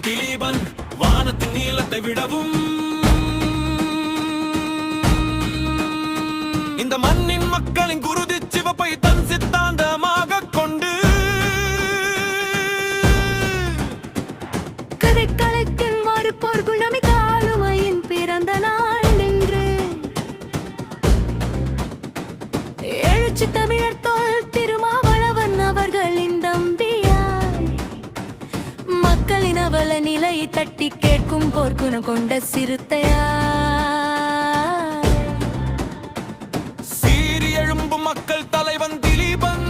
திலீபன் வானத்தின் நீளத்தை விடவும் இந்த மண்ணின் மக்களின் குருதி சிவப்பை தன் சித்தாந்தமாக கொண்டு கதைக்களத்தில் மறுப்போர் குணமி காலுமையின் பிறந்த நாள் என்று எழுச்சி தமிழர் தோல் திருமாவளவன் அவர்களின் தம்பியாய் மக்களின் அவல நிலையை தட்டி கேட்கும் போர்க்குணம் கொண்ட சிறுத்தையா மக்கள் தலைவன் திலீபன்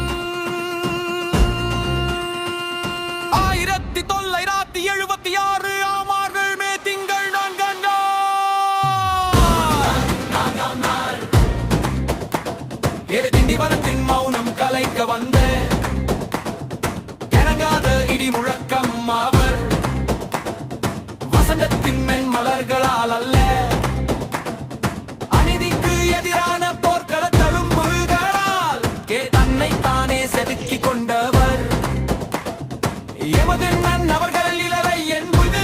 1976 ஆம் ஆண்டு மே திங்கள் 4ஆம் நாள் திண்டிவனத்தின் மௌனம் கலைக்க வந்த இறங்காத இடி முழக்கம் அவர் வசந்தத்தின் மென் மலர்களால் அல்ல அநீதிக்கு எதிரான போர்க்கள செதுக்கிக் கொண்டவர் எமது அவர்கள் இளவை என்பது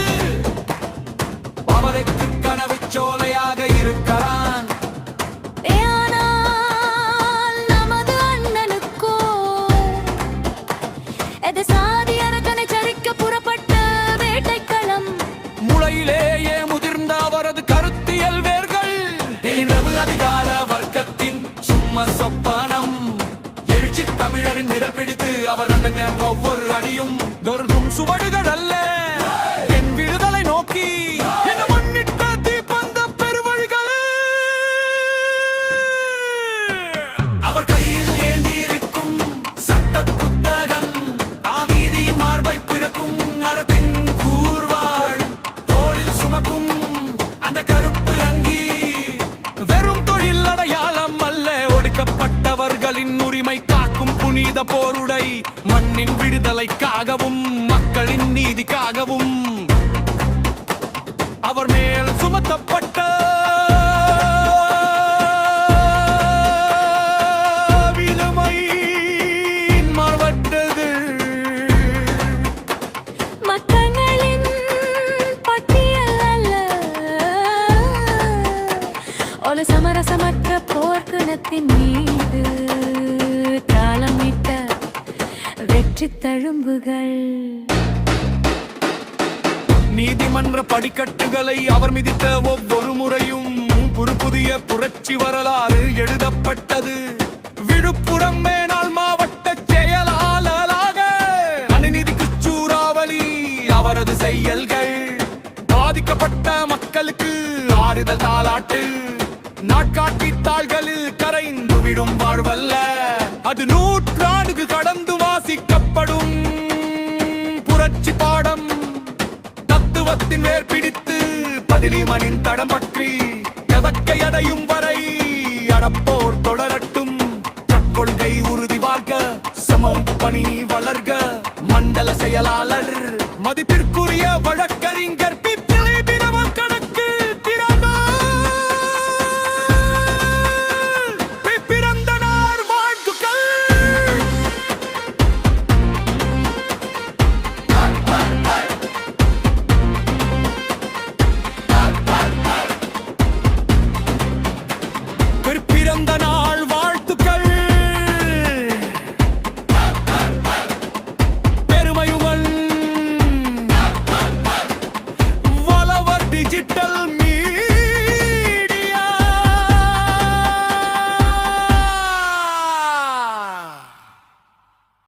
அவருக்கு கனவு சோலையாக இருக்கிறான். நமது அண்ணனுக்கோ எது சாதி அரக்கனை சரிக்க புறப்பட்ட வேட்டைக்களம் முளையிலேயே முதிர்ந்த அவரது கருத்தியல் வேர்கள் இரவு அதிகார வர்க்கத்தின் சும்மா சொப்பனம் தமிழரின் நிறப்பிடித்து அவர் ஒவ்வொரு அடியும் நொறுக்கும் சுவடுகள் அல்ல என் விடுதலை நோக்கி மண்ணிட்ட தீப்பந்த பெருவழிகள் அவர் கையில் ஏந்தியிருக்கும் சட்ட புத்தகம் ஆவீதியின் மார்பை பிறக்கும் அறத்தின் கூர்வாள் தோளில் சுமக்கும் அந்த கருப்பு அங்கி வெறும் தொழில் அடையாளம் அல்ல ஒடுக்கப்பட்டவர்களின் உரிமை புனித போருடை மண்ணின் விடுதலைக்காகவும் மக்களின் நீதிக்காகவும் அவர் மேல் சுமத்தப்பட்ட விழுமை மாவட்டது மக்களின் பட்டியல் அல்ல ஒரு சமரசமற்ற போர்க்குணத்தின் மீது வெற்றி தழும்புகள் நீதிமன்ற படிக்கட்டுகளை அவர் மிதித்த ஒவ்வொரு முறையும் புதிய புரட்சி வரலாறு எழுதப்பட்டது. விழுப்புரம் மேனாள் மாவட்ட செயலாளராக அநீதிக்கு சூறாவளி அவரது செயல்கள் பாதிக்கப்பட்ட மக்களுக்கு ஆறுதல் தாலாட்டு நாட்காட்டி தாள்களில் கரைந்து விடும் வாழ்வல்ல அது நூற்றாண்டு கடந்து வாசிக்கப்படும் புரட்சி பாடம் தத்துவத்தின் வேர் பிடித்து பதிலிமனின் தடம் பற்றி எதற்கை அடையும் வரை அடப்போர் தொடரட்டும் கொள்கை உறுதி வாழ்க சமம் பணி வளர்க மண்டல செயலாளர் மதிப்பிற்குரிய வழக்கறிஞர் பிறந்த நாள் வாழ்த்துக்கள் பெருமையுடன் வளவர் டிஜிட்டல்